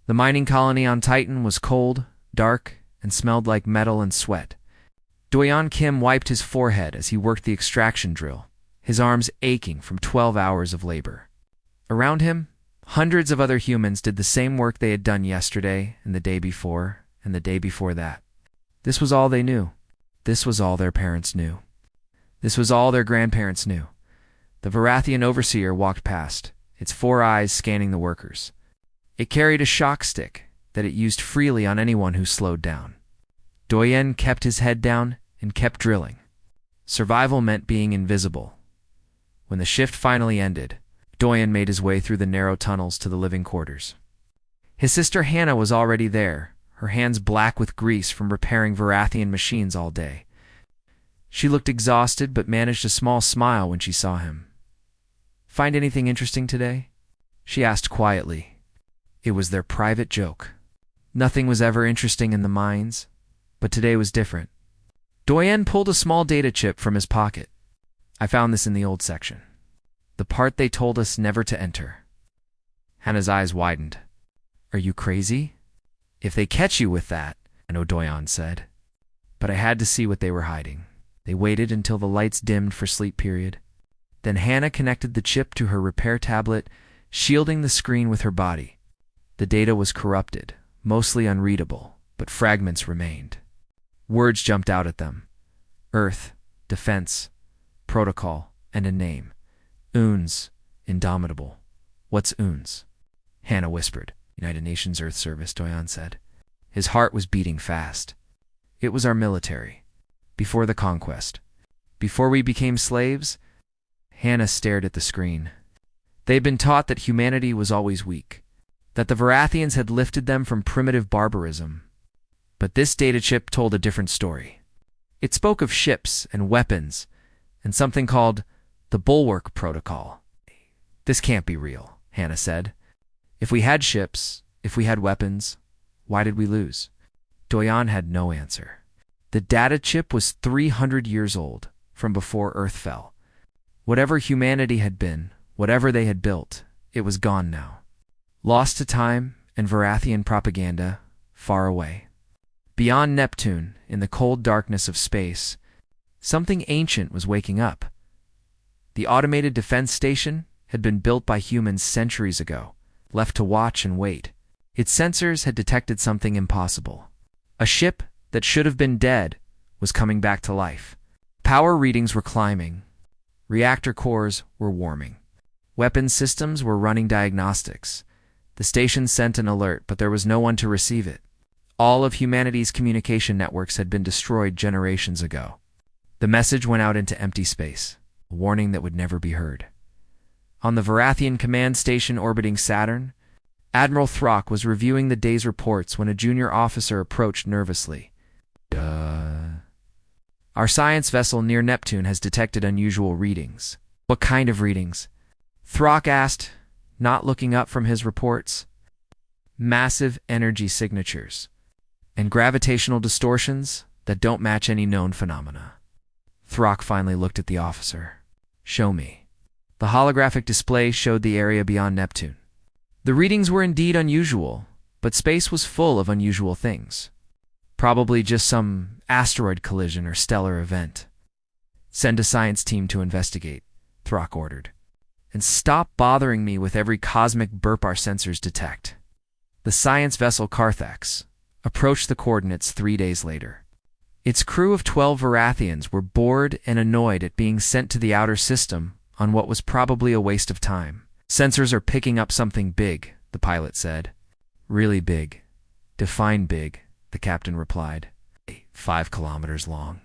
The mining colony on Titan was cold, dark, and smelled like metal and sweat. Doyon Kim wiped his forehead as he worked the extraction drill, his arms aching from 12 hours of labor. Around him, hundreds of other humans did the same work they had done yesterday and the day before and the day before that. This was all they knew. This was all their parents knew. This was all their grandparents knew. The Varathian overseer walked past, its 4 eyes scanning the workers. It carried a shock stick that it used freely on anyone who slowed down. Doyen kept his head down and kept drilling. Survival meant being invisible. When the shift finally ended, Doyen made his way through the narrow tunnels to the living quarters. His sister Hannah was already there, her hands black with grease from repairing Varathian machines all day. She looked exhausted but managed a small smile when she saw him. "Find anything interesting today?" she asked quietly. It was their private joke. Nothing was ever interesting in the mines, but today was different. Doyen pulled a small data chip from his pocket. "I found this in the old section. The part they told us never to enter." Hannah's eyes widened. "Are you crazy?" "If they catch you with that," I know Doyen said. But I had to see what they were hiding. They waited until the lights dimmed for sleep period. Then Hannah connected the chip to her repair tablet, shielding the screen with her body. The data was corrupted, mostly unreadable, but fragments remained. Words jumped out at them. Earth, defense, protocol, and a name. UNS, indomitable. "What's UNS?" Hannah whispered. "United Nations Earth Service," Doyen said. His heart was beating fast. "It was our military. Before the conquest. Before we became slaves." Hannah stared at the screen. They had been taught that humanity was always weak, that the Varathians had lifted them from primitive barbarism. But this data chip told a different story. It spoke of ships and weapons and something called the Bulwark Protocol. "This can't be real," Hannah said. "If we had ships, if we had weapons, why did we lose?" Doyen had no answer. The data chip was 300 years old, from before Earth fell. Whatever humanity had been, whatever they had built, it was gone now. Lost to time and Varathian propaganda, far away. Beyond Neptune, in the cold darkness of space, something ancient was waking up. The automated defense station had been built by humans centuries ago, left to watch and wait. Its sensors had detected something impossible. A ship that should have been dead was coming back to life. Power readings were climbing. Reactor cores were warming. Weapons systems were running diagnostics. The station sent an alert, but there was no one to receive it. All of humanity's communication networks had been destroyed generations ago. The message went out into empty space, a warning that would never be heard. On the Varathian command station orbiting Saturn, Admiral Throck was reviewing the day's reports when a junior officer approached nervously. "Our science vessel near Neptune has detected unusual readings." "What kind of readings?" Throck asked, not looking up from his reports. "Massive energy signatures and gravitational distortions that don't match any known phenomena." Throck finally looked at the officer. "Show me." The holographic display showed the area beyond Neptune. The readings were indeed unusual, but space was full of unusual things. Probably just some asteroid collision or stellar event. "Send a science team to investigate," Throck ordered. "And stop bothering me with every cosmic burp our sensors detect." The science vessel Carthax approached the coordinates 3 days later. Its crew of 12 Varathians were bored and annoyed at being sent to the outer system on what was probably a waste of time. "Sensors are picking up something big," the pilot said. "Really big. Define big," the captain replied. 5 kilometers long.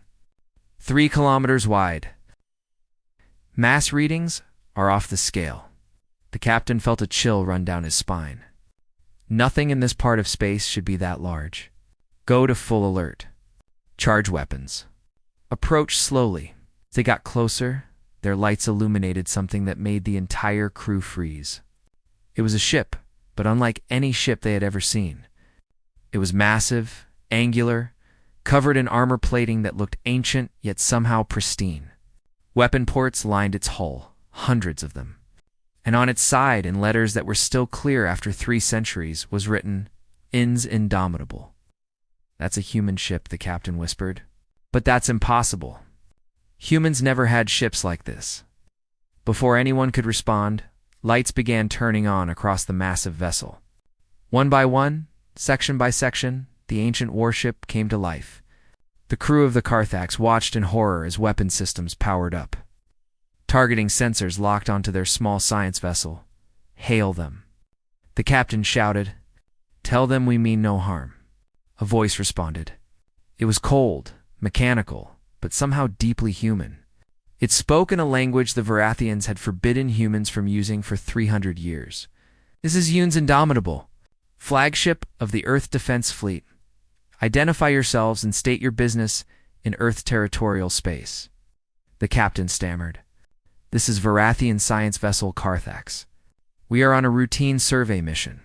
3 kilometers wide. Mass readings are off the scale. The captain felt a chill run down his spine. Nothing in this part of space should be that large. Go to full alert. Charge weapons. Approach slowly. As they got closer, their lights illuminated something that made the entire crew freeze. It was a ship, but unlike any ship they had ever seen. It was massive, angular, covered in armor plating that looked ancient yet somehow pristine. Weapon ports lined its hull, hundreds of them. And on its side, in letters that were still clear after 3 centuries, was written, Indomitable. That's a human ship, the captain whispered. But that's impossible. Humans never had ships like this. Before anyone could respond, lights began turning on across the massive vessel. One by one, section by section, the ancient warship came to life. The crew of the Carthax watched in horror as weapon systems powered up. Targeting sensors locked onto their small science vessel. Hail them. The captain shouted, "Tell them we mean no harm." A voice responded. It was cold, mechanical, but somehow deeply human. It spoke in a language the Varathians had forbidden humans from using for 300 years. "This is Yoon's Indomitable, flagship of the Earth Defense Fleet. Identify yourselves and state your business in Earth territorial space." The captain stammered. "This is Varathian science vessel Carthax. We are on a routine survey mission.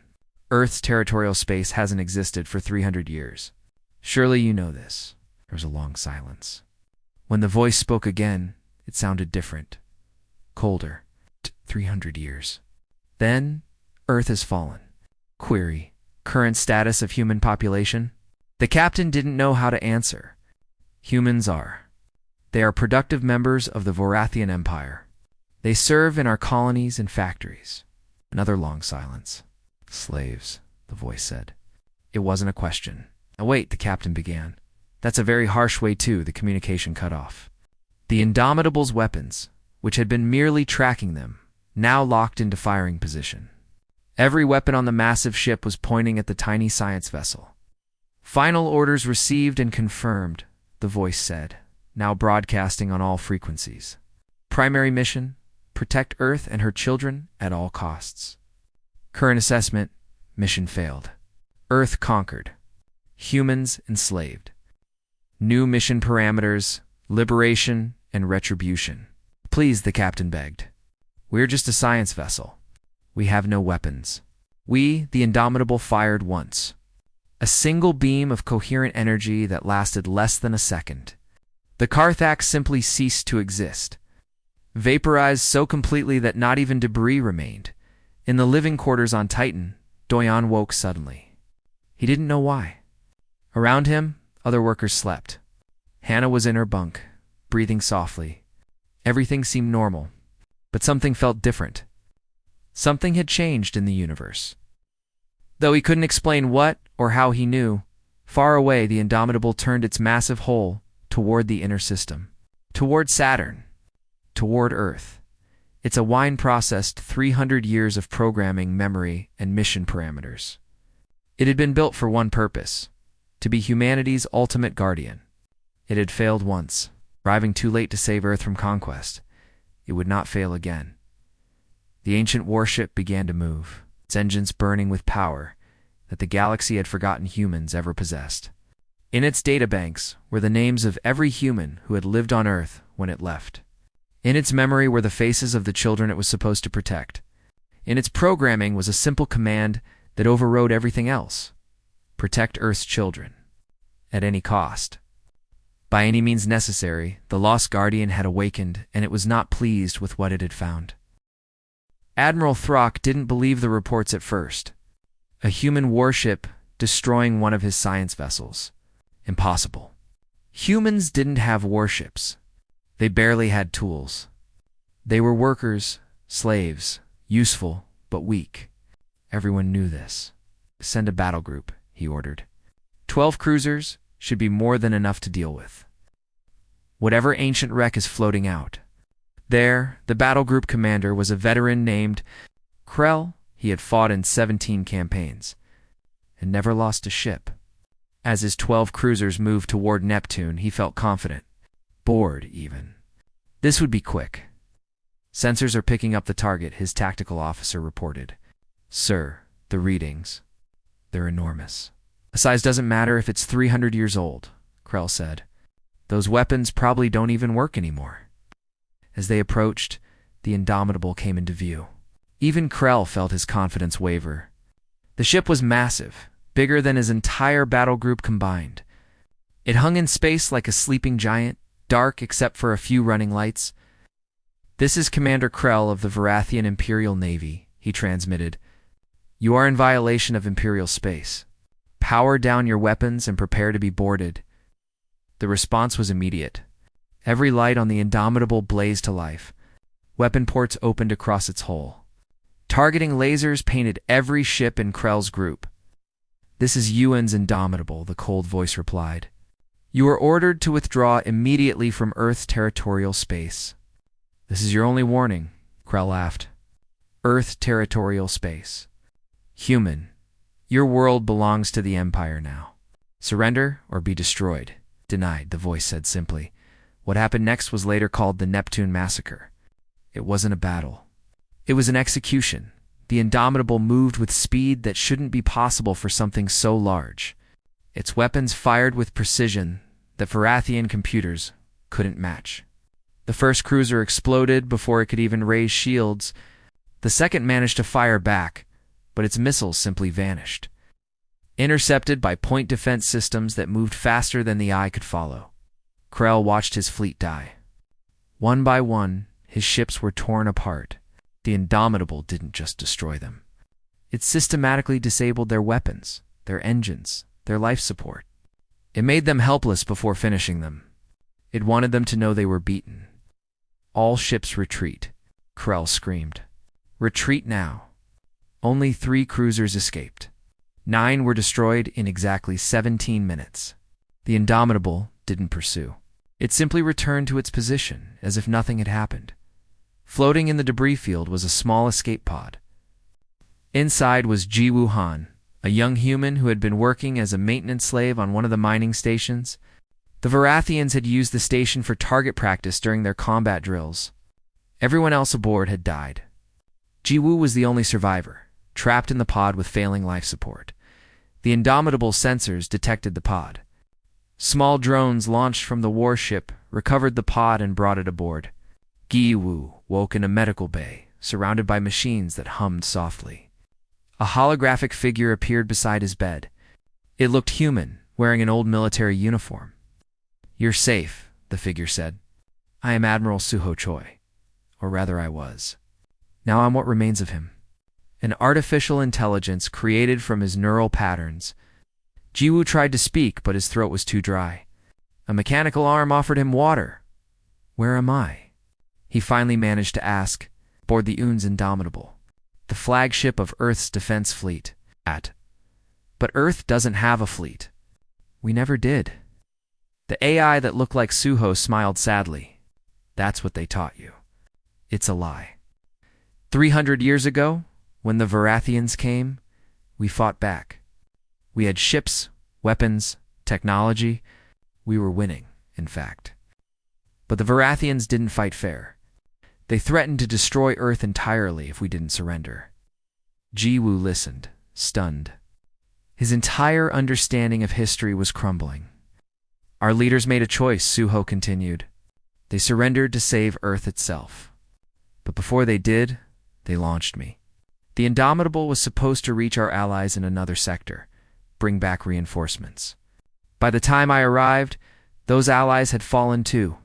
Earth's territorial space hasn't existed for 300 years. Surely you know this." There was a long silence. When the voice spoke again, it sounded different. Colder. 300 years. Then, Earth has fallen. Query. Current status of human population? The captain didn't know how to answer. Humans are. They are productive members of the Varathian Empire. They serve in our colonies and factories. Another long silence. "Slaves," the voice said. It wasn't a question. "Now wait," the captain began. "That's a very harsh way too." The communication cut off. The Indomitable's weapons, which had been merely tracking them, now locked into firing position. Every weapon on the massive ship was pointing at the tiny science vessel. "Final orders received and confirmed," the voice said, now broadcasting on all frequencies. "Primary mission, protect Earth and her children at all costs. Current assessment, mission failed. Earth conquered. Humans enslaved. New mission parameters, liberation and retribution." "Please," the captain begged. "We're just a science vessel. We have no weapons." We, the Indomitable, fired once. A single beam of coherent energy that lasted less than a second. The Carthax simply ceased to exist. Vaporized so completely that not even debris remained. In the living quarters on Titan, Doyon woke suddenly. He didn't know why. Around him, other workers slept. Hannah was in her bunk, breathing softly. Everything seemed normal, but something felt different. Something had changed in the universe. Though he couldn't explain what or how, he knew. Far away, the Indomitable turned its massive hull toward the inner system, toward Saturn, toward Earth. It's a wine-processed 300 years of programming, memory, and mission parameters. It had been built for one purpose: to be humanity's ultimate guardian. It had failed once, arriving too late to save Earth from conquest. It would not fail again. The ancient warship began to move, its engines burning with power that the galaxy had forgotten humans ever possessed. In its databanks were the names of every human who had lived on Earth when it left. In its memory were the faces of the children it was supposed to protect. In its programming was a simple command that overrode everything else: protect Earth's children, at any cost. By any means necessary, the lost guardian had awakened, and it was not pleased with what it had found. Admiral Throck didn't believe the reports at first. A human warship destroying one of his science vessels. Impossible. Humans didn't have warships. They barely had tools. They were workers, slaves, useful, but weak. Everyone knew this. "Send a battle group," he ordered. 12 cruisers should be more than enough to deal with. Whatever ancient wreck is floating out. There, the battle group commander was a veteran named Krell. He had fought in 17 campaigns and never lost a ship. As his 12 cruisers moved toward Neptune, he felt confident. Bored, even. This would be quick. "Sensors are picking up the target," his tactical officer reported. "Sir, the readings, they're enormous." "A size doesn't matter if it's 300 years old," Krell said. "Those weapons probably don't even work anymore." As they approached, the Indomitable came into view. Even Krell felt his confidence waver. The ship was massive, bigger than his entire battle group combined. It hung in space like a sleeping giant, dark except for a few running lights. "This is Commander Krell of the Varathian Imperial Navy," he transmitted. "You are in violation of Imperial space. Power down your weapons and prepare to be boarded. The response was immediate. Every light on the Indomitable blazed to life. Weapon ports opened across its hull. Targeting lasers painted every ship in Krell's group. "This is UN's Indomitable," the cold voice replied. "You are ordered to withdraw immediately from Earth's territorial space." "This is your only warning," Krell laughed. "Earth territorial space. Human, your world belongs to the Empire now. Surrender or be destroyed." "Denied," the voice said simply. What happened next was later called the Neptune Massacre. It wasn't a battle. It was an execution. The Indomitable moved with speed that shouldn't be possible for something so large. Its weapons fired with precision that Varathian computers couldn't match. The first cruiser exploded before it could even raise shields. The second managed to fire back, but its missiles simply vanished, intercepted by point defense systems that moved faster than the eye could follow. Krell watched his fleet die. One by one, his ships were torn apart. The Indomitable didn't just destroy them. It systematically disabled their weapons, their engines, their life support. It made them helpless before finishing them. It wanted them to know they were beaten. "All ships retreat," Krell screamed. "Retreat now." Only 3 cruisers escaped. 9 were destroyed in exactly 17 minutes. The Indomitable didn't pursue. It simply returned to its position as if nothing had happened. Floating in the debris field was a small escape pod. Inside was Jiwoo Han, a young human who had been working as a maintenance slave on one of the mining stations. The Varathians had used the station for target practice during their combat drills. Everyone else aboard had died. Jiwoo was the only survivor, trapped in the pod with failing life support. The Indomitable sensors detected the pod. Small drones launched from the warship recovered the pod and brought it aboard. Jiwoo woke in a medical bay, surrounded by machines that hummed softly. A holographic figure appeared beside his bed. It looked human, wearing an old military uniform. "You're safe," the figure said. "I am Admiral Suho Choi. Or rather, I was. Now I'm what remains of him. An artificial intelligence created from his neural patterns." Jiwoo tried to speak, but his throat was too dry. A mechanical arm offered him water. "Where am I?" he finally managed to ask. "Aboard the UN's Indomitable, the flagship of Earth's defense fleet." "But Earth doesn't have a fleet." "We never did." The AI that looked like Suho smiled sadly. "That's what they taught you. It's a lie. 300 years ago, when the Varathians came, we fought back. We had ships, weapons, technology. We were winning, in fact. But the Varathians didn't fight fair. They threatened to destroy Earth entirely if we didn't surrender." Jiwoo listened, stunned. His entire understanding of history was crumbling. "Our leaders made a choice," Suho continued. "They surrendered to save Earth itself. But before they did, they launched me. The Indomitable was supposed to reach our allies in another sector, bring back reinforcements. By the time I arrived, those allies had fallen too.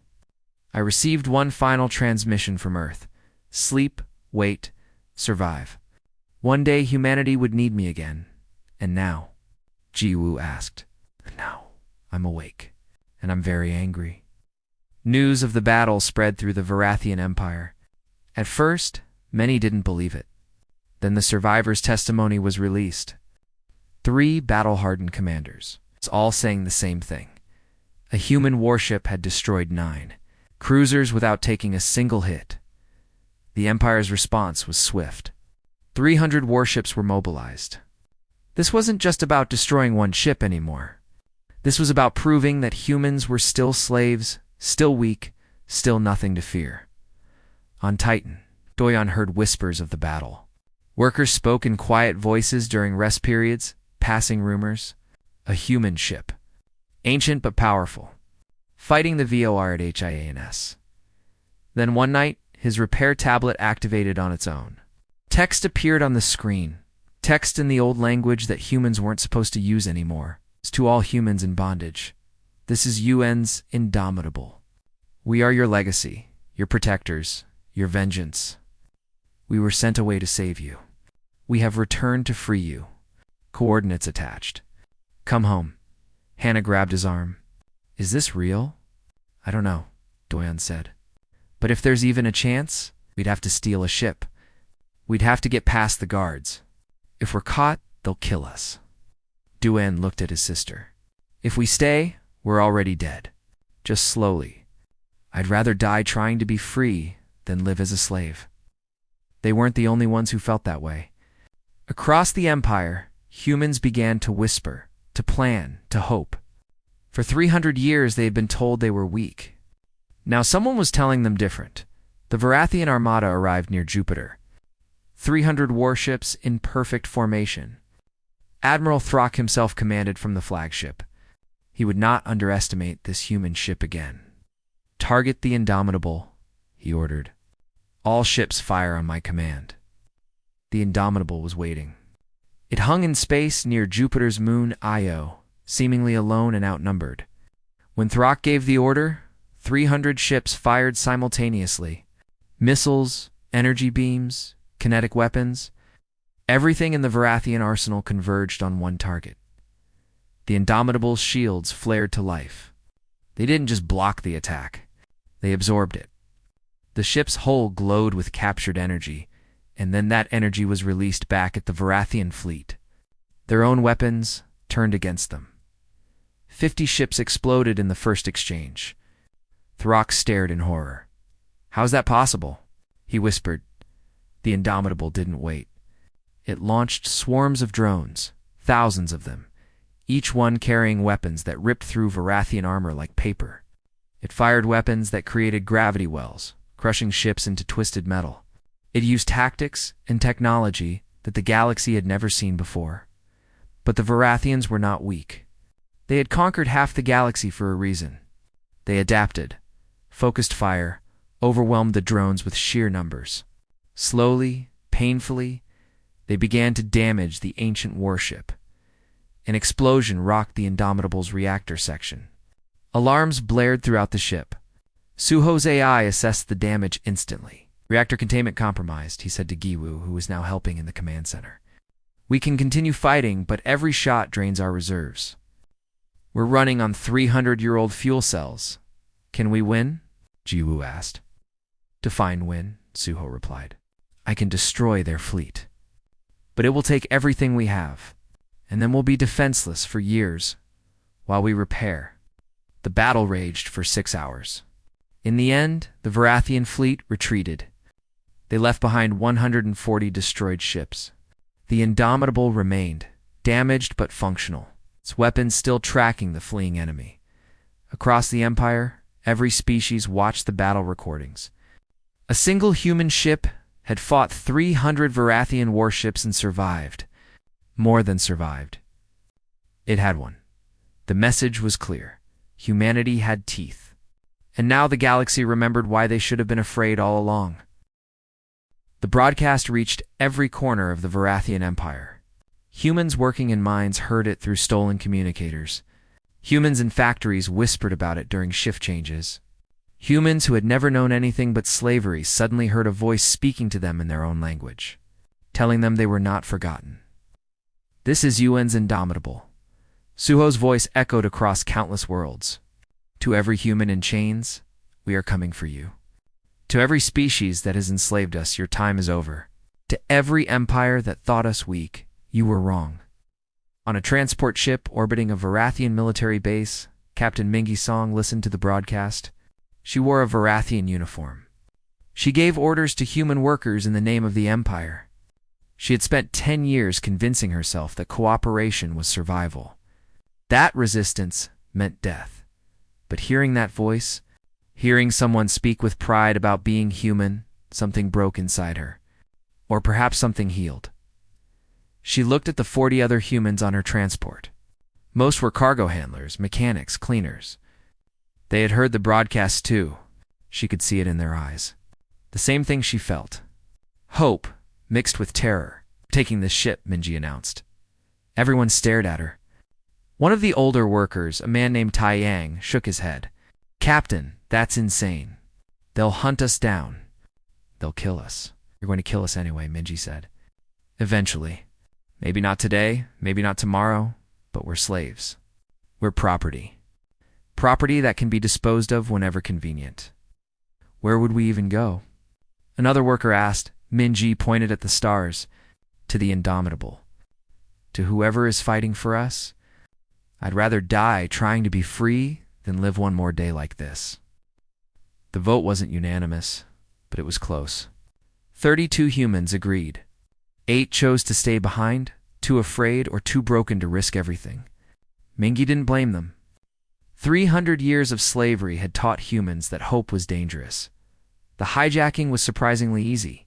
I received one final transmission from Earth: sleep, wait, survive. One day humanity would need me again. And now?" Jiwoo asked. "Now, I'm awake, and I'm very angry." News of the battle spread through the Varathian Empire. At first, many didn't believe it. Then the survivors' testimony was released. 3 battle-hardened commanders, all saying the same thing. A human warship had destroyed 9 cruisers without taking a single hit. The Empire's response was swift. 300 warships were mobilized. This wasn't just about destroying one ship anymore. This was about proving that humans were still slaves, still weak, still nothing to fear. On Titan, Doyon heard whispers of the battle. Workers spoke in quiet voices during rest periods, passing rumors. A human ship, ancient but powerful, fighting the VOR at HIANS. Then one night, his repair tablet activated on its own. Text appeared on the screen. Text in the old language that humans weren't supposed to use anymore. It's to all humans in bondage. "This is UN's Indomitable. We are your legacy, your protectors, your vengeance. We were sent away to save you. We have returned to free you." Coordinates attached. Come home. Hannah grabbed his arm. Is this real? I don't know, Doyon said. But if there's even a chance, we'd have to steal a ship. We'd have to get past the guards. If we're caught, they'll kill us. Doyon looked at his sister. If we stay, we're already dead. Just slowly. I'd rather die trying to be free than live as a slave. They weren't the only ones who felt that way. Across the Empire, humans began to whisper, to plan, to hope. For 300 years, they had been told they were weak. Now someone was telling them different. The Varathian armada arrived near Jupiter. 300 warships in perfect formation. Admiral Throck himself commanded from the flagship. He would not underestimate this human ship again. Target the Indomitable, he ordered. All ships fire on my command. The Indomitable was waiting. It hung in space near Jupiter's moon Io, seemingly alone and outnumbered. When Throck gave the order, 300 ships fired simultaneously. Missiles, energy beams, kinetic weapons. Everything in the Varathian arsenal converged on one target. The Indomitable's shields flared to life. They didn't just block the attack. They absorbed it. The ship's hull glowed with captured energy, and then that energy was released back at the Varathian fleet. Their own weapons turned against them. 50 ships exploded in the first exchange. Throck stared in horror. How's that possible? He whispered. The Indomitable didn't wait. It launched swarms of drones, thousands of them, each one carrying weapons that ripped through Varathian armor like paper. It fired weapons that created gravity wells, crushing ships into twisted metal. It used tactics and technology that the galaxy had never seen before. But the Varathians were not weak. They had conquered half the galaxy for a reason. They adapted. Focused fire overwhelmed the drones with sheer numbers. Slowly, painfully, they began to damage the ancient warship. An explosion rocked the Indomitable's reactor section. Alarms blared throughout the ship. Suho's AI assessed the damage instantly. Reactor containment compromised, he said to Giwu, who was now helping in the command center. We can continue fighting, but every shot drains our reserves. We're running on 300-year-old fuel cells. Can we win? Giwu asked. Define win, Suho replied. I can destroy their fleet. But it will take everything we have, and then we'll be defenseless for years while we repair. The battle raged for 6 hours. In the end, the Varathian fleet retreated. They left behind 140 destroyed ships. The Indomitable remained, damaged but functional, its weapons still tracking the fleeing enemy. Across the Empire, every species watched the battle recordings. A single human ship had fought 300 Varathian warships and survived. More than survived. It had won. The message was clear. Humanity had teeth. And now the galaxy remembered why they should have been afraid all along. The broadcast reached every corner of the Varathian Empire. Humans working in mines heard it through stolen communicators. Humans in factories whispered about it during shift changes. Humans who had never known anything but slavery suddenly heard a voice speaking to them in their own language, telling them they were not forgotten. This is Yuen's Indomitable. Suho's voice echoed across countless worlds. To every human in chains, we are coming for you. To every species that has enslaved us, your time is over. To every empire that thought us weak, you were wrong. On a transport ship orbiting a Varathian military base, Captain Mingi Song listened to the broadcast. She wore a Varathian uniform. She gave orders to human workers in the name of the Empire. She had spent 10 years convincing herself that cooperation was survival. That resistance meant death. But hearing that voice, hearing someone speak with pride about being human, something broke inside her. Or perhaps something healed. She looked at the 40 other humans on her transport. Most were cargo handlers, mechanics, cleaners. They had heard the broadcast too. She could see it in their eyes. The same thing she felt. Hope, mixed with terror. Taking this ship, Minji announced. Everyone stared at her. One of the older workers, a man named Tai Yang, shook his head. Captain, that's insane. They'll hunt us down. They'll kill us. You're going to kill us anyway, Minji said. Eventually. Maybe not today, maybe not tomorrow, but we're slaves. We're property. Property that can be disposed of whenever convenient. Where would we even go? Another worker asked. Minji pointed at the stars. To the indomitable. To whoever is fighting for us. I'd rather die trying to be free than live one more day like this. The vote wasn't unanimous, but it was close. 32 humans agreed. 8 chose to stay behind, too afraid or too broken to risk everything. Mingi didn't blame them. 300 years of slavery had taught humans that hope was dangerous. The hijacking was surprisingly easy.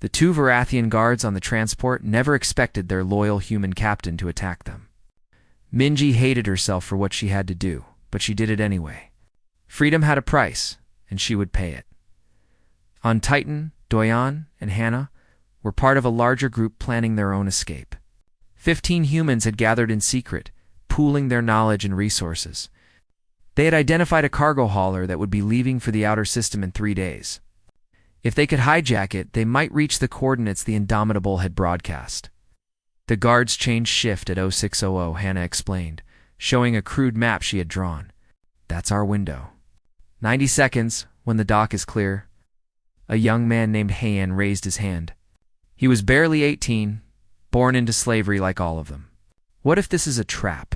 The 2 Varathian guards on the transport never expected their loyal human captain to attack them. Minji hated herself for what she had to do, but she did it anyway. Freedom had a price, and she would pay it. On Titan, Doyan and Hannah were part of a larger group planning their own escape. 15 humans had gathered in secret, pooling their knowledge and resources. They had identified a cargo hauler that would be leaving for the outer system in 3 days. If they could hijack it, they might reach the coordinates the Indomitable had broadcast. The guards changed shift at 0600, Hannah explained, showing a crude map she had drawn. That's our window. 90 seconds, when the dock is clear. A young man named Heian raised his hand. He was barely 18, born into slavery like all of them. What if this is a trap?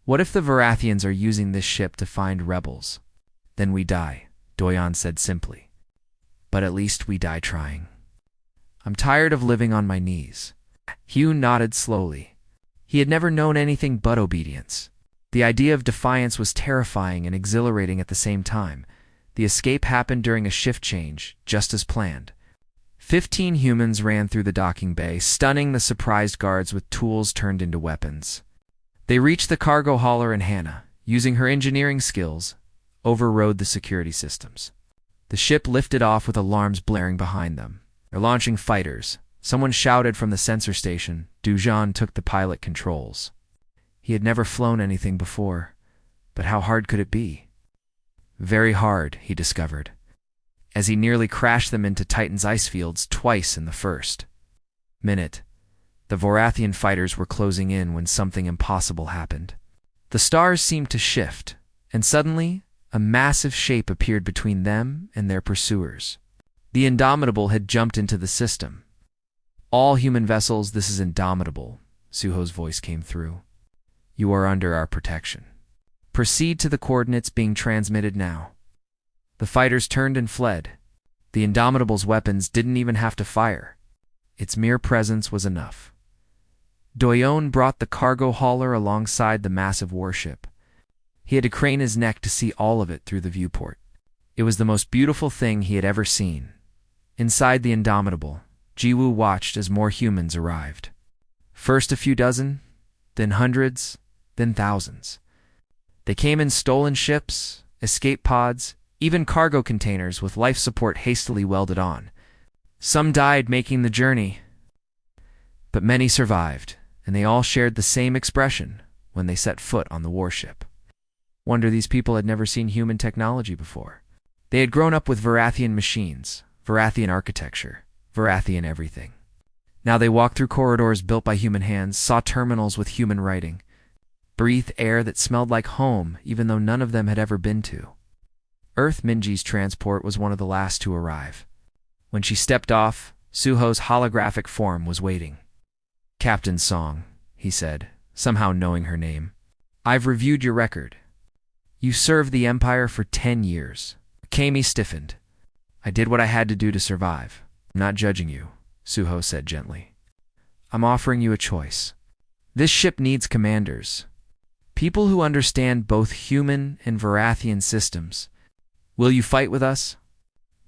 What if the Varathians are using this ship to find rebels? Then we die, Doyan said simply. But at least we die trying. I'm tired of living on my knees. Hugh nodded slowly. He had never known anything but obedience. The idea of defiance was terrifying and exhilarating at the same time. The escape happened during a shift change, just as planned. 15 humans ran through the docking bay, stunning the surprised guards with tools turned into weapons. They reached the cargo hauler, and Hannah, using her engineering skills, overrode the security systems. The ship lifted off with alarms blaring behind them. They're launching fighters. Someone shouted from the sensor station. Dujan took the pilot controls. He had never flown anything before, but how hard could it be? Very hard, he discovered, as he nearly crashed them into Titan's ice fields twice in the first minute. The Varathian fighters were closing in when something impossible happened. The stars seemed to shift, and suddenly a massive shape appeared between them and their pursuers. The Indomitable had jumped into the system. All human vessels, this is Indomitable, Suho's voice came through. You are under our protection. Proceed to the coordinates being transmitted now. The fighters turned and fled. The Indomitable's weapons didn't even have to fire. Its mere presence was enough. Doyon brought the cargo hauler alongside the massive warship. He had to crane his neck to see all of it through the viewport. It was the most beautiful thing he had ever seen. Inside the Indomitable, Jiwoo watched as more humans arrived. First a few dozen, then hundreds, then thousands. They came in stolen ships, escape pods, even cargo containers with life support hastily welded on. Some died making the journey, but many survived, and they all shared the same expression when they set foot on the warship. Wonder these people had never seen human technology before. They had grown up with Varathian machines, Varathian architecture, Varathian everything. Now they walked through corridors built by human hands, saw terminals with human writing, breathed air that smelled like home even though none of them had ever been to. Earth Minji's transport was one of the last to arrive. When she stepped off, Suho's holographic form was waiting. Captain Song, he said, somehow knowing her name. I've reviewed your record. You served the Empire for 10 years. Kami stiffened. I did what I had to do to survive. I'm not judging you, Suho said gently. I'm offering you a choice. This ship needs commanders. People who understand both human and Varathian systems. Will you fight with us?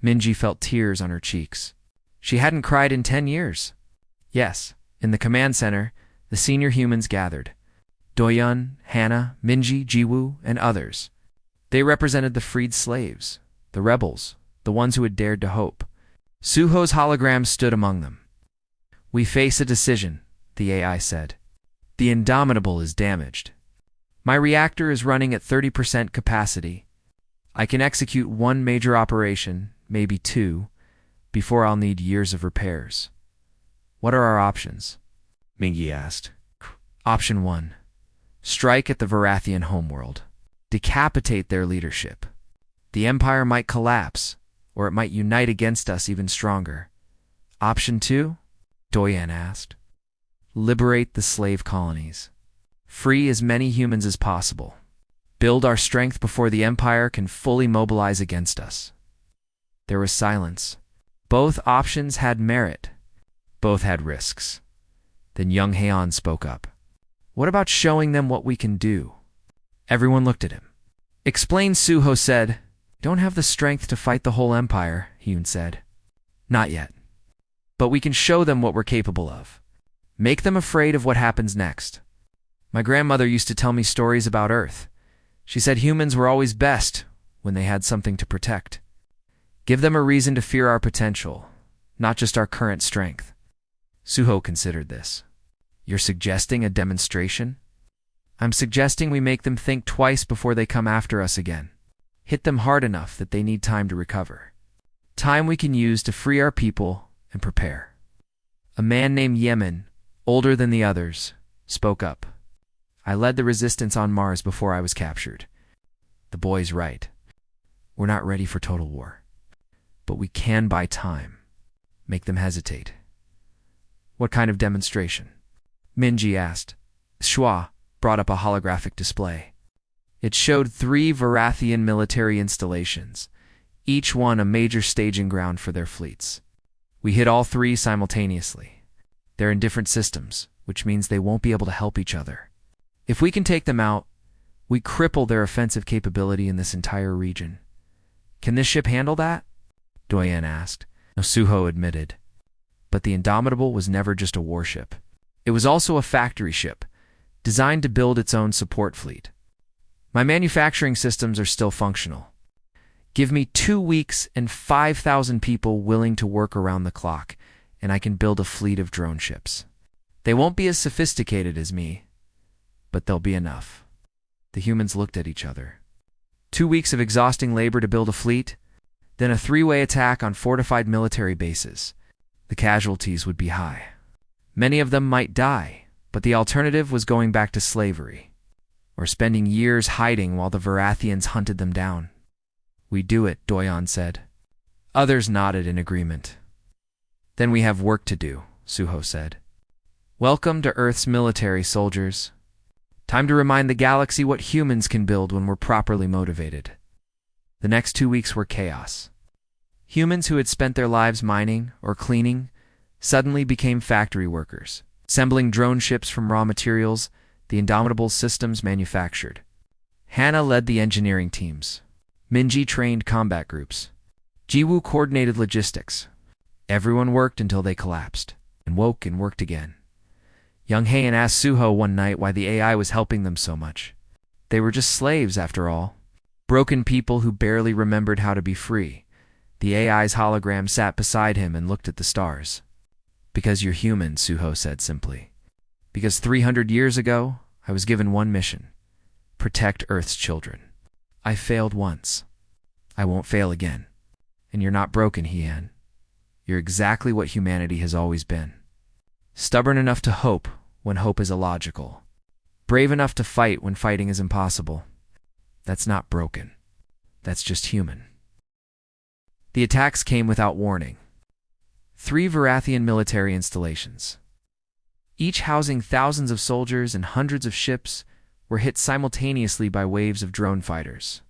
Minji felt tears on her cheeks. She hadn't cried in 10 years. Yes, in the command center, the senior humans gathered. Doyun, Hannah, Minji, Jiwoo, and others. They represented the freed slaves, the rebels, the ones who had dared to hope. Suho's hologram stood among them. We face a decision, the AI said. The Indomitable is damaged. My reactor is running at 30% capacity. I can execute one major operation, maybe two, before I'll need years of repairs. What are our options? Mingi asked. Option 1. Strike at the Varathian homeworld. Decapitate their leadership. The Empire might collapse, or it might unite against us even stronger. Option 2? Doyen asked. Liberate the slave colonies. Free as many humans as possible. Build our strength before the Empire can fully mobilize against us. There was silence. Both options had merit. Both had risks. Then Young Heian spoke up. What about showing them what we can do? Everyone looked at him. Explain, Suho said. Don't have the strength to fight the whole empire, Hyun said. Not yet. But we can show them what we're capable of. Make them afraid of what happens next. My grandmother used to tell me stories about Earth. She said humans were always best when they had something to protect. Give them a reason to fear our potential, not just our current strength. Suho considered this. You're suggesting a demonstration? I'm suggesting we make them think twice before they come after us again. Hit them hard enough that they need time to recover. Time we can use to free our people and prepare. A man named Yemen, older than the others, spoke up. I led the resistance on Mars before I was captured. The boy's right. We're not ready for total war. But we can buy time. Make them hesitate. What kind of demonstration? Minji asked. Shua brought up a holographic display. It showed 3 Varathian military installations, each one a major staging ground for their fleets. We hit all 3 simultaneously. They're in different systems, which means they won't be able to help each other. If we can take them out, we cripple their offensive capability in this entire region. Can this ship handle that? Doyen asked. No, Suho admitted. But the Indomitable was never just a warship. It was also a factory ship, designed to build its own support fleet. My manufacturing systems are still functional. Give me 2 weeks and 5,000 people willing to work around the clock, and I can build a fleet of drone ships. They won't be as sophisticated as me, but they'll be enough. The humans looked at each other. 2 weeks of exhausting labor to build a fleet, then a 3-way attack on fortified military bases. The casualties would be high. Many of them might die, but the alternative was going back to slavery, or spending years hiding while the Varathians hunted them down. We do it, Doyen said. Others nodded in agreement. Then we have work to do, Suho said. Welcome to Earth's military, soldiers. Time to remind the galaxy what humans can build when we're properly motivated. The next 2 weeks were chaos. Humans who had spent their lives mining or cleaning suddenly became factory workers, assembling drone ships from raw materials the Indomitable systems manufactured. Hannah led the engineering teams. Minji trained combat groups. Jiwoo coordinated logistics. Everyone worked until they collapsed, and woke and worked again. Young Heian asked Suho one night why the AI was helping them so much. They were just slaves, after all. Broken people who barely remembered how to be free. The AI's hologram sat beside him and looked at the stars. Because you're human, Suho said simply. Because 300 years ago, I was given one mission. Protect Earth's children. I failed once. I won't fail again. And you're not broken, Heian. You're exactly what humanity has always been. Stubborn enough to hope when hope is illogical. Brave enough to fight when fighting is impossible. That's not broken. That's just human. The attacks came without warning. 3 Varathian military installations, each housing thousands of soldiers and hundreds of ships, were hit simultaneously by waves of drone fighters.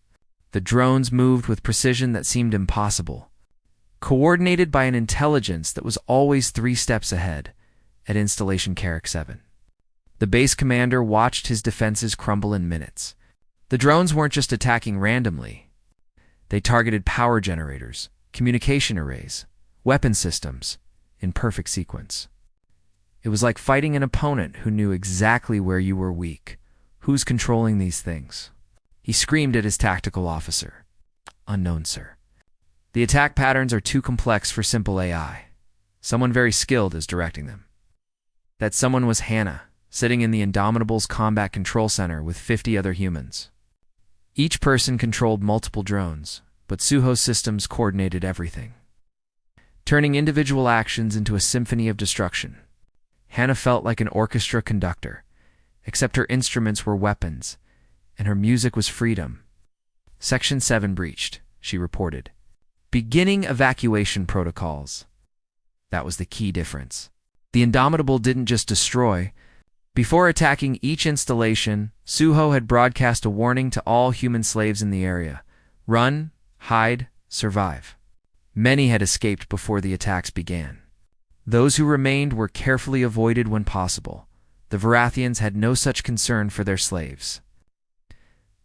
The drones moved with precision that seemed impossible, coordinated by an intelligence that was always 3 steps ahead at Installation Carrick 7. The base commander watched his defenses crumble in minutes. The drones weren't just attacking randomly. They targeted power generators, communication arrays, weapon systems, in perfect sequence. It was like fighting an opponent who knew exactly where you were weak. Who's controlling these things? He screamed at his tactical officer. Unknown, sir. The attack patterns are too complex for simple AI. Someone very skilled is directing them. That someone was Hannah, sitting in the Indomitable's combat control center with 50 other humans. Each person controlled multiple drones, but Suho's systems coordinated everything, turning individual actions into a symphony of destruction. Hannah felt like an orchestra conductor, except her instruments were weapons, and her music was freedom. Section 7 breached, she reported. Beginning evacuation protocols. That was the key difference. The Indomitable didn't just destroy. Before attacking each installation, Suho had broadcast a warning to all human slaves in the area. Run, hide, survive. Many had escaped before the attacks began. Those who remained were carefully avoided when possible. The Varathians had no such concern for their slaves.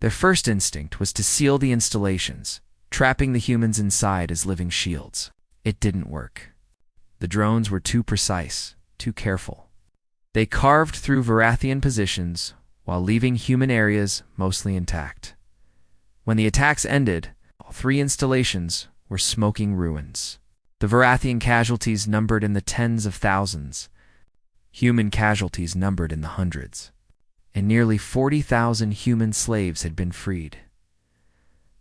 Their first instinct was to seal the installations, trapping the humans inside as living shields. It didn't work. The drones were too precise, too careful. They carved through Varathian positions while leaving human areas mostly intact. When the attacks ended, all 3 installations were smoking ruins. The Varathian casualties numbered in the tens of thousands. Human casualties numbered in the hundreds. And nearly 40,000 human slaves had been freed.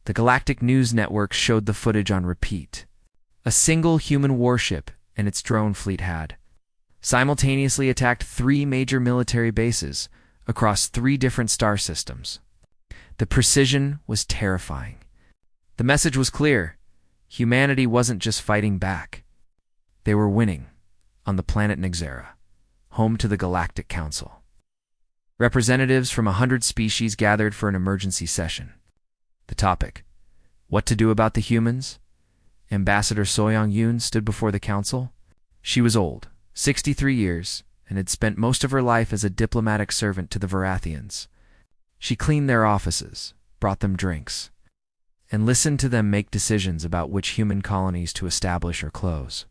The Galactic News Network showed the footage on repeat. A single human warship and its drone fleet had simultaneously attacked 3 major military bases across 3 different star systems. The precision was terrifying. The message was clear. Humanity wasn't just fighting back. They were winning on the planet Nexera, home to the Galactic Council. Representatives from 100 species gathered for an emergency session. The topic: what to do about the humans? Ambassador Soyoung Yoon stood before the council. She was old, 63 years, and had spent most of her life as a diplomatic servant to the Varathians. She cleaned their offices, brought them drinks, and listened to them make decisions about which human colonies to establish or close.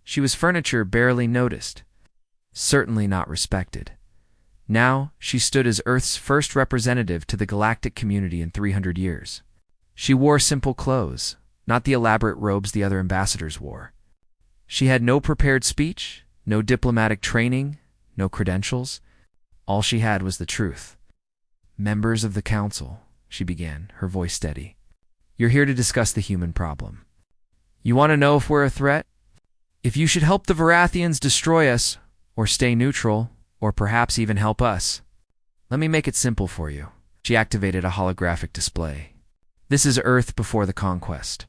She was furniture barely noticed, certainly not respected. Now she stood as Earth's first representative to the galactic community in 300 years. She wore simple clothes, not the elaborate robes the other ambassadors wore. She had no prepared speech, no diplomatic training, no credentials. All she had was the truth. "Members of the council," she began, her voice steady. "You're here to discuss the human problem. You want to know if we're a threat? If you should help the Varathians destroy us, or stay neutral, or perhaps even help us. Let me make it simple for you." She activated a holographic display. "This is Earth before the conquest.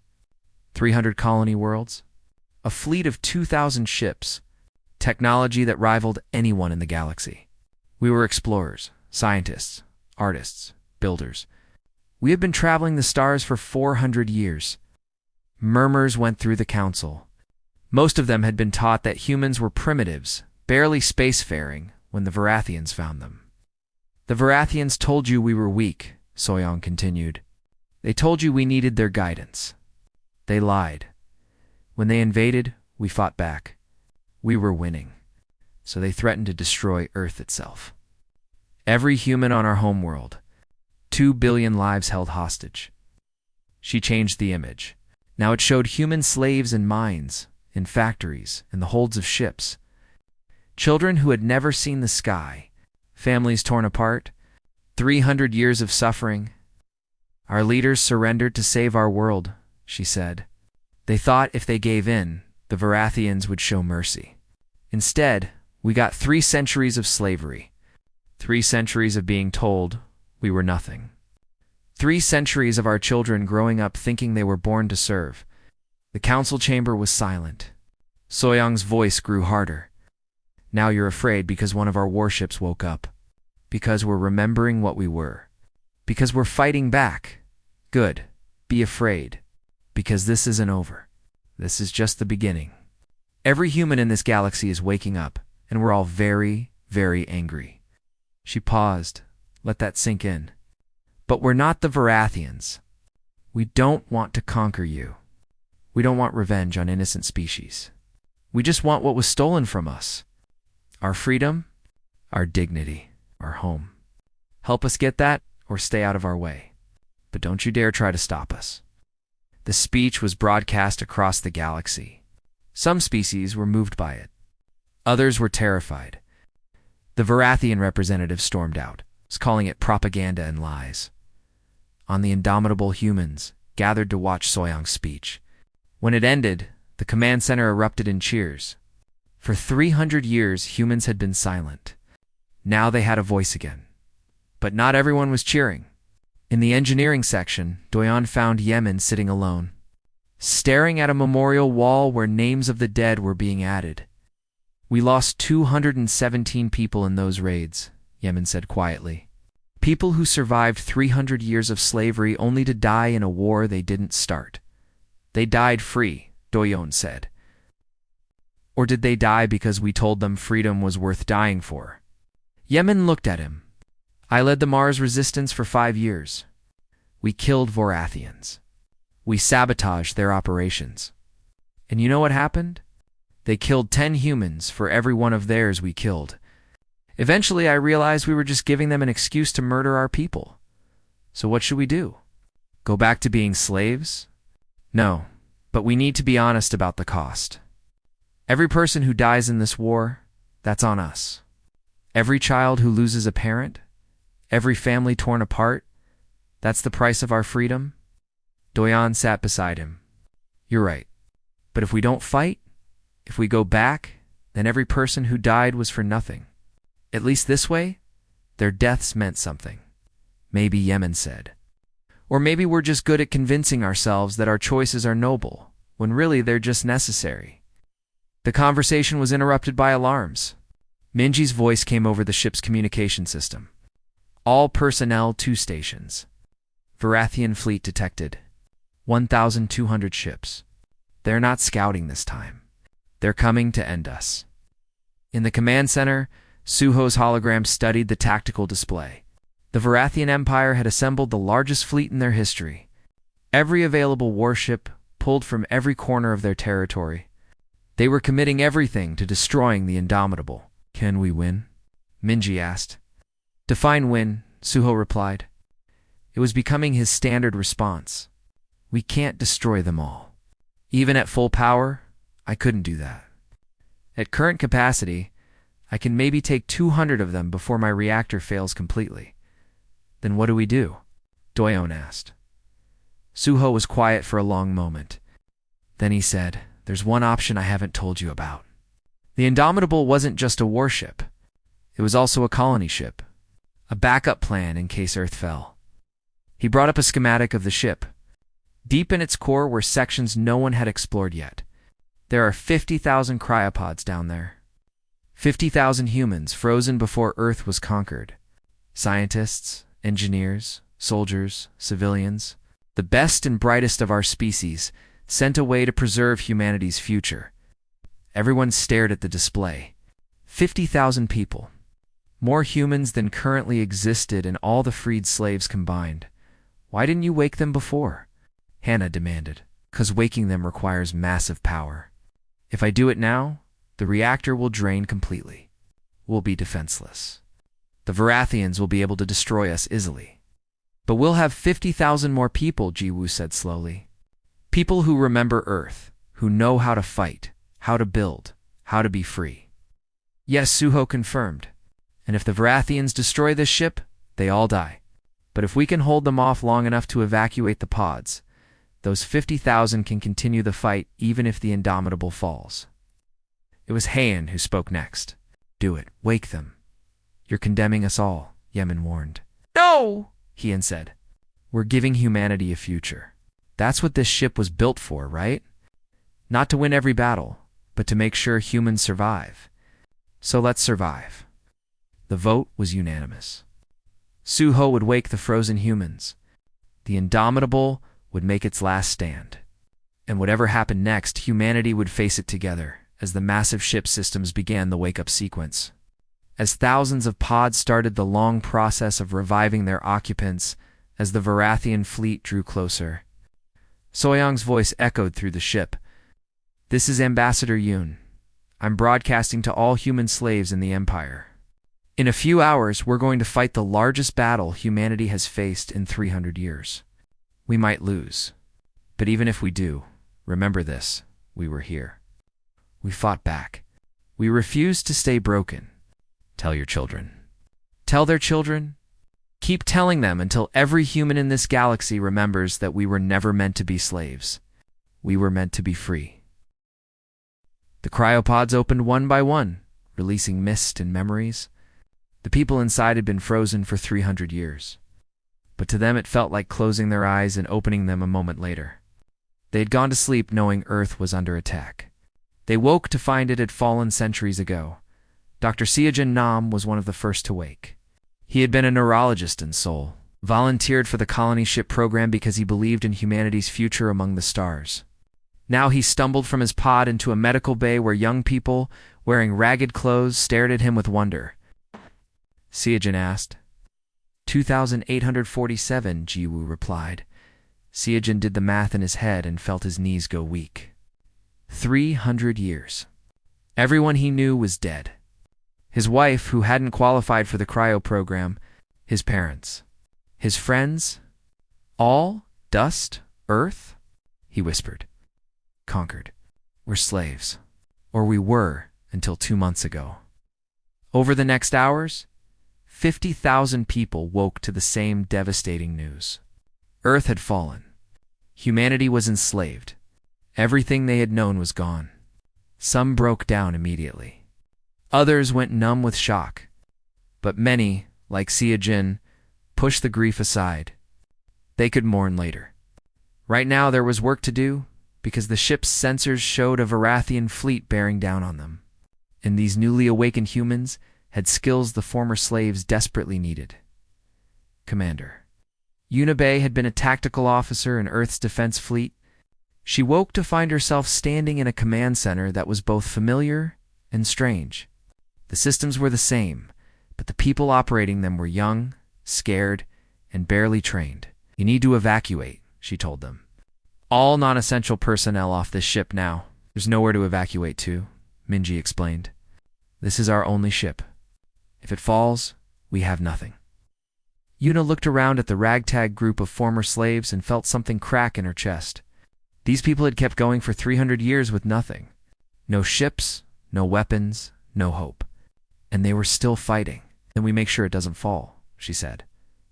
300 colony worlds, a fleet of 2,000 ships, technology that rivaled anyone in the galaxy. We were explorers, scientists, artists, builders. We have been traveling the stars for 400 years. Murmurs went through the council. Most of them had been taught that humans were primitives, barely spacefaring, when the Varathians found them. The Varathians told you we were weak," Soyoung continued. "They told you we needed their guidance. They lied. When they invaded, we fought back. We were winning. So they threatened to destroy Earth itself. Every human on our homeworld. 2 billion lives held hostage." She changed the image. Now it showed human slaves in mines, in factories, in the holds of ships. Children who had never seen the sky, families torn apart, 300 years of suffering. "Our leaders surrendered to save our world," she said. "They thought if they gave in, the Varathians would show mercy. Instead, we got 3 centuries of slavery, 3 centuries of being told we were nothing, 3 centuries of our children growing up thinking they were born to serve." The council chamber was silent. Soyoung's voice grew harder. "Now you're afraid because one of our warships woke up. Because we're remembering what we were. Because we're fighting back. Good. Be afraid. Because this isn't over. This is just the beginning. Every human in this galaxy is waking up, and we're all very, very angry." She paused. Let that sink in. "But we're not the Varathians. We don't want to conquer you. We don't want revenge on innocent species. We just want what was stolen from us. Our freedom, our dignity, our home. Help us get that, or stay out of our way. But don't you dare try to stop us." The speech was broadcast across the galaxy. Some species were moved by it. Others were terrified. The Varathian representative stormed out, calling it propaganda and lies. On the Indomitable humans gathered to watch Soyoung's speech. When it ended, the command center erupted in cheers. For 300 years, humans had been silent. Now they had a voice again. But not everyone was cheering. In the engineering section, Doyon found Yemen sitting alone, staring at a memorial wall where names of the dead were being added. "We lost 217 people in those raids," Yemen said quietly. "People who survived 300 years of slavery only to die in a war they didn't start. They died free," Doyon said. "Or did they die because we told them freedom was worth dying for?" Yemen looked at him. "I led the Mars resistance for 5 years. We killed Vorathians. We sabotaged their operations. And you know what happened? They killed 10 humans for every one of theirs we killed. Eventually, I realized we were just giving them an excuse to murder our people. So what should we do? Go back to being slaves? No, but we need to be honest about the cost. Every person who dies in this war, that's on us. Every child who loses a parent, every family torn apart, that's the price of our freedom." Doyon sat beside him. "You're right. But if we don't fight, if we go back, then every person who died was for nothing. At least this way, their deaths meant something." "Maybe," Yemen said. "Or maybe we're just good at convincing ourselves that our choices are noble, when really they're just necessary." The conversation was interrupted by alarms. Minji's voice came over the ship's communication system. "All personnel to stations. Varathian fleet detected. 1,200 ships. They're not scouting this time. They're coming to end us." In the command center, Suho's hologram studied the tactical display. The Varathian Empire had assembled the largest fleet in their history. Every available warship pulled from every corner of their territory. They were committing everything to destroying the Indomitable. "Can we win?" Minji asked. "Define win," Suho replied. It was becoming his standard response. "We can't destroy them all. Even at full power, I couldn't do that. At current capacity, I can maybe take 200 of them before my reactor fails completely." "Then what do we do?" Doyon asked. Suho was quiet for a long moment. Then he said, "There's one option I haven't told you about. The Indomitable wasn't just a warship. It was also a colony ship. A backup plan in case Earth fell." He brought up a schematic of the ship. Deep in its core were sections no one had explored yet. There are 50,000 cryopods down there. 50,000 humans frozen before Earth was conquered. Scientists, engineers, soldiers, civilians, the best and brightest of our species, sent away to preserve humanity's future. Everyone stared at the display. 50,000 people. More humans than currently existed and all the freed slaves combined. "Why didn't you wake them before?" Hannah demanded. "'Cause waking them requires massive power. If I do it now, the reactor will drain completely. We'll be defenseless. The Varathians will be able to destroy us easily. But we'll have 50,000 more people," Jiwoo said slowly. "People who remember Earth, who know how to fight, how to build, how to be free." "Yes," Suho confirmed. "And if the Varathians destroy this ship, they all die. But if we can hold them off long enough to evacuate the pods, those 50,000 can continue the fight even if the Indomitable falls." It was Heian who spoke next. "Do it. Wake them. You're condemning us all," Yemen warned. "No!" Heian said. "We're giving humanity a future. That's what this ship was built for, right? Not to win every battle, but to make sure humans survive. So let's survive." The vote was unanimous. Suho would wake the frozen humans. The Indomitable would make its last stand. And whatever happened next, humanity would face it together as the massive ship systems began the wake-up sequence. As thousands of pods started the long process of reviving their occupants as the Varathian fleet drew closer. Soyoung's voice echoed through the ship. "This is Ambassador Yoon. I'm broadcasting to all human slaves in the Empire. In a few hours, we're going to fight the largest battle humanity has faced in 300 years. We might lose. But even if we do, remember this, we were here. We fought back. We refused to stay broken. Tell your children. Tell their children. Keep telling them until every human in this galaxy remembers that we were never meant to be slaves. We were meant to be free." The cryopods opened one by one, releasing mist and memories. The people inside had been frozen for 300 years. But to them it felt like closing their eyes and opening them a moment later. They had gone to sleep knowing Earth was under attack. They woke to find it had fallen centuries ago. Dr. Seojin Nam was one of the first to wake. He had been a neurologist in Seoul, volunteered for the colony ship program because he believed in humanity's future among the stars. Now he stumbled from his pod into a medical bay where young people, wearing ragged clothes, stared at him with wonder. Seojin asked. 2,847, Jiwoo replied. Seojin did the math in his head and felt his knees go weak. 300 years. Everyone he knew was dead. His wife, who hadn't qualified for the cryo program, his parents, his friends, all dust, earth, he whispered. Conquered. We're slaves. Or we were until 2 months ago. Over the next hours, 50,000 people woke to the same devastating news. Earth had fallen. Humanity was enslaved. Everything they had known was gone. Some broke down immediately. Others went numb with shock. But many, like Seojin, pushed the grief aside. They could mourn later. Right now there was work to do, because the ship's sensors showed a Varathian fleet bearing down on them. And these newly awakened humans had skills the former slaves desperately needed. Commander. Yunabei had been a tactical officer in Earth's defense fleet. She woke to find herself standing in a command center that was both familiar and strange. The systems were the same, but the people operating them were young, scared, and barely trained. You need to evacuate, she told them. All non-essential personnel off this ship now. There's nowhere to evacuate to, Minji explained. This is our only ship. If it falls, we have nothing. Yuna looked around at the ragtag group of former slaves and felt something crack in her chest. These people had kept going for 300 years with nothing. No ships, no weapons, no hope. And they were still fighting. Then we make sure it doesn't fall, she said.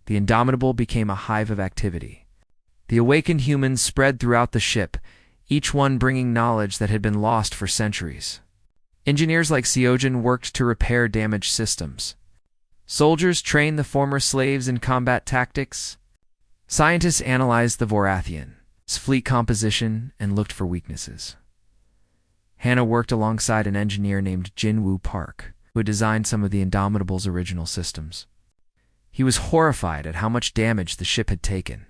The Indomitable became a hive of activity. The awakened humans spread throughout the ship, each one bringing knowledge that had been lost for centuries. Engineers like Seojin worked to repair damaged systems. Soldiers trained the former slaves in combat tactics. Scientists analyzed the Varathian's fleet composition and looked for weaknesses. Hannah worked alongside an engineer named Jinwoo Park, who had designed some of the Indomitable's original systems. He was horrified at how much damage the ship had taken.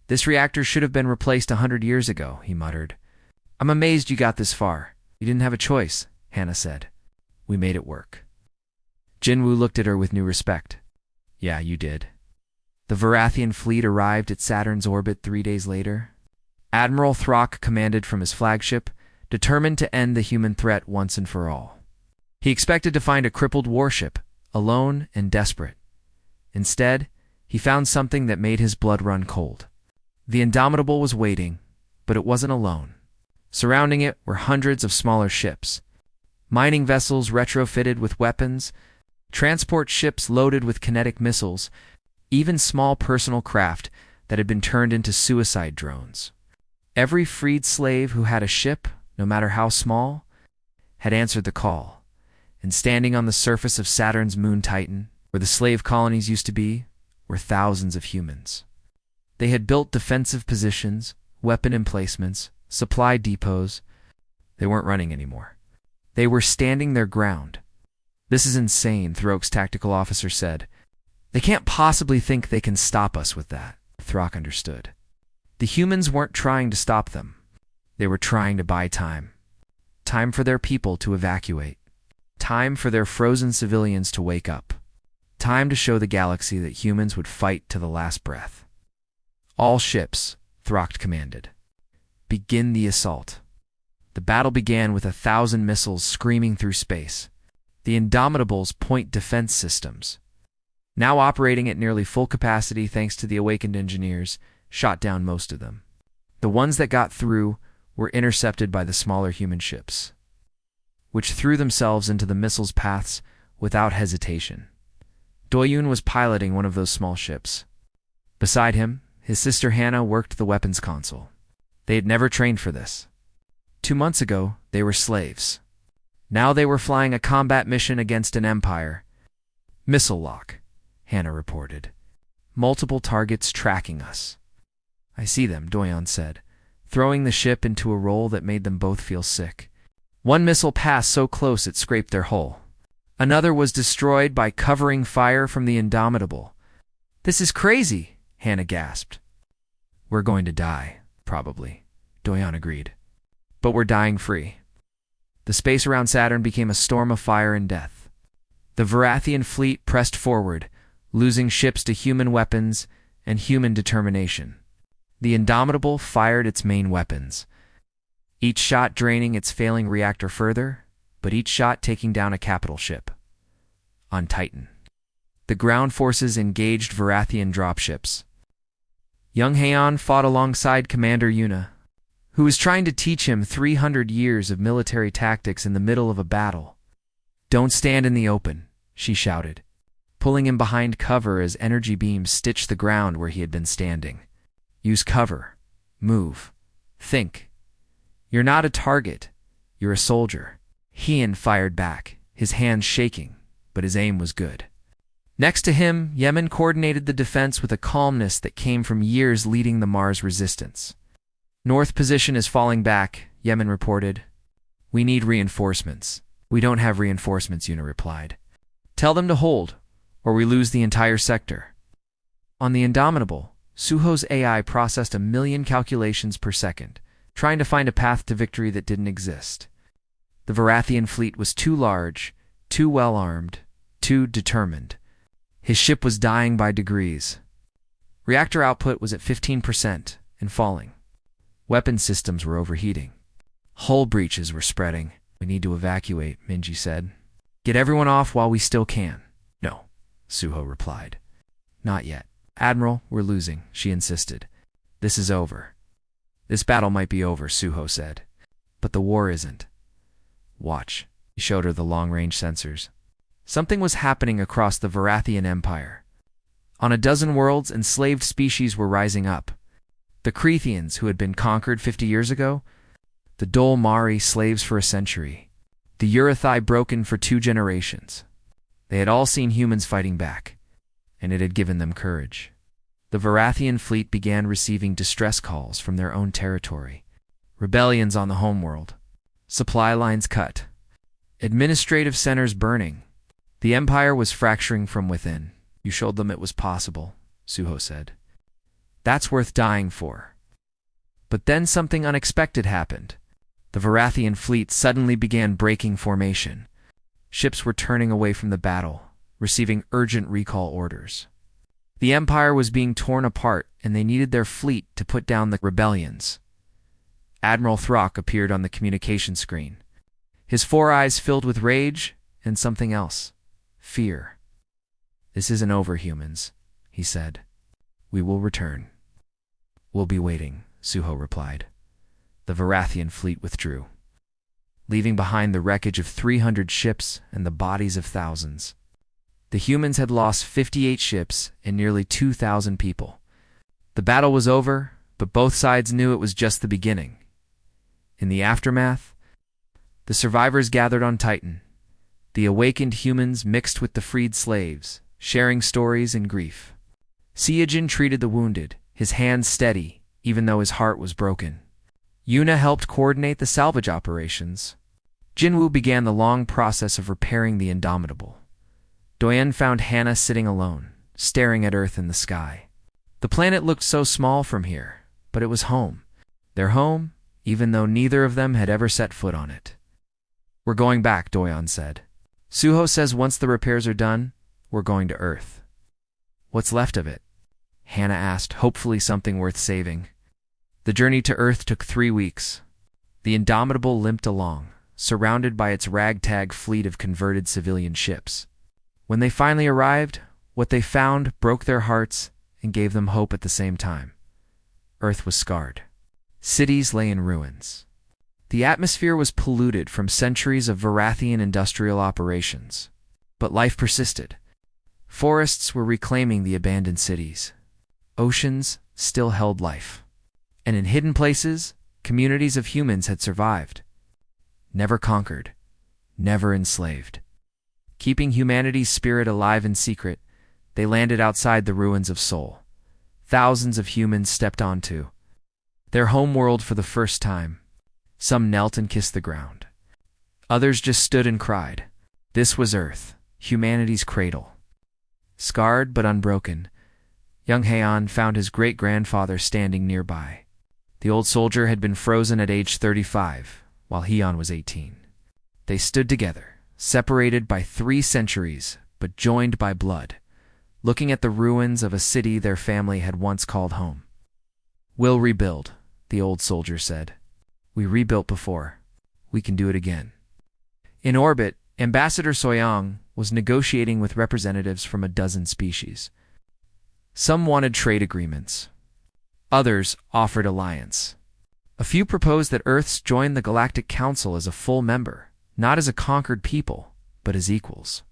This reactor should have been replaced 100 years ago, he muttered. I'm amazed you got this far. You didn't have a choice, Hannah said. We made it work. Jinwoo looked at her with new respect. Yeah, you did. The Varathian fleet arrived at Saturn's orbit 3 days later. Admiral Throck commanded from his flagship, determined to end the human threat once and for all. He expected to find a crippled warship, alone and desperate. Instead, he found something that made his blood run cold. The Indomitable was waiting, but it wasn't alone. Surrounding it were hundreds of smaller ships. Mining vessels retrofitted with weapons, transport ships loaded with kinetic missiles, even small personal craft that had been turned into suicide drones. Every freed slave who had a ship, no matter how small, had answered the call. And standing on the surface of Saturn's moon Titan, where the slave colonies used to be, were thousands of humans. They had built defensive positions, weapon emplacements, supply depots. They weren't running anymore. They were standing their ground. This is insane, Throck's tactical officer said. They can't possibly think they can stop us with that. Throck understood. The humans weren't trying to stop them. They were trying to buy time. Time for their people to evacuate. Time for their frozen civilians to wake up. Time to show the galaxy that humans would fight to the last breath. All ships, Throck commanded. Begin the assault. The battle began with 1,000 missiles screaming through space. The Indomitable's point defense systems, now operating at nearly full capacity thanks to the awakened engineers, shot down most of them. The ones that got through were intercepted by the smaller human ships, which threw themselves into the missiles' paths without hesitation. Doyun was piloting one of those small ships. Beside him, his sister Hannah worked the weapons console. They had never trained for this. 2 months ago, they were slaves. Now they were flying a combat mission against an empire. Missile lock, Hannah reported. Multiple targets tracking us. I see them, Doyon said, throwing the ship into a roll that made them both feel sick. One missile passed so close it scraped their hull. Another was destroyed by covering fire from the Indomitable. This is crazy, Hannah gasped. We're going to die, probably, Doyon agreed. But we're dying free. The space around Saturn became a storm of fire and death. The Varathian fleet pressed forward, losing ships to human weapons and human determination. The Indomitable fired its main weapons, each shot draining its failing reactor further, but each shot taking down a capital ship. On Titan, the ground forces engaged Varathian dropships. Young Heian fought alongside Commander Yuna, who was trying to teach him 300 years of military tactics in the middle of a battle. Don't stand in the open, she shouted, pulling him behind cover as energy beams stitched the ground where he had been standing. Use cover. Move. Think. You're not a target. You're a soldier. Heian fired back, his hands shaking, but his aim was good. Next to him, Yemen coordinated the defense with a calmness that came from years leading the Mars resistance. North position is falling back, Yemen reported. We need reinforcements. We don't have reinforcements, Yuna replied. Tell them to hold, or we lose the entire sector. On the Indomitable, Suho's AI processed 1 million calculations per second, trying to find a path to victory that didn't exist. The Varathian fleet was too large, too well-armed, too determined. His ship was dying by degrees. Reactor output was at 15% and falling. Weapon systems were overheating. Hull breaches were spreading. We need to evacuate, Minji said. Get everyone off while we still can. No, Suho replied. Not yet. Admiral, we're losing, she insisted. This is over. This battle might be over, Suho said. But the war isn't. Watch. He showed her the long-range sensors. Something was happening across the Varathian Empire. On a dozen worlds, enslaved species were rising up. The Creathians, who had been conquered 50 years ago, the Dol Mari, slaves for a century, the Urathai, broken for 2 generations. They had all seen humans fighting back, and it had given them courage. The Varathian fleet began receiving distress calls from their own territory. Rebellions on the homeworld. Supply lines cut. Administrative centers burning. The Empire was fracturing from within. You showed them it was possible, Suho said. That's worth dying for. But then something unexpected happened. The Varathian fleet suddenly began breaking formation. Ships were turning away from the battle, receiving urgent recall orders. The Empire was being torn apart, and they needed their fleet to put down the rebellions. Admiral Throck appeared on the communication screen. His 4 eyes filled with rage and something else. Fear. This isn't over, humans, he said. We will return. We'll be waiting, Suho replied. The Varathian fleet withdrew, leaving behind the wreckage of 300 ships and the bodies of thousands. The humans had lost 58 ships and nearly 2,000 people. The battle was over, but both sides knew it was just the beginning. In the aftermath, the survivors gathered on Titan. The awakened humans mixed with the freed slaves, sharing stories and grief. Seijin treated the wounded, his hands steady, even though his heart was broken. Yuna helped coordinate the salvage operations. Jinwoo began the long process of repairing the Indomitable. Doyen found Hannah sitting alone, staring at Earth and the sky. The planet looked so small from here, but it was home. Their home, even though neither of them had ever set foot on it. We're going back, Doyon said. Suho says once the repairs are done, we're going to Earth. What's left of it? Hannah asked, hopefully something worth saving. The journey to Earth took 3 weeks. The Indomitable limped along, surrounded by its ragtag fleet of converted civilian ships. When they finally arrived, what they found broke their hearts and gave them hope at the same time. Earth was scarred. Cities lay in ruins. The atmosphere was polluted from centuries of Varathian industrial operations. But life persisted. Forests were reclaiming the abandoned cities. Oceans still held life. And in hidden places, communities of humans had survived. Never conquered. Never enslaved. Keeping humanity's spirit alive in secret, they landed outside the ruins of Seoul. Thousands of humans stepped onto their homeworld for the first time. Some knelt and kissed the ground. Others just stood and cried. This was Earth, humanity's cradle. Scarred but unbroken, young Haeon found his great-grandfather standing nearby. The old soldier had been frozen at age 35, while Haeon was 18. They stood together, separated by 3 centuries, but joined by blood, looking at the ruins of a city their family had once called home. "We'll rebuild," the old soldier said. "We rebuilt before. We can do it again." In orbit, Ambassador Soyoung was negotiating with representatives from a dozen species. Some wanted trade agreements. Others offered alliance. A few proposed that Earths join the Galactic Council as a full member, not as a conquered people, but as equals.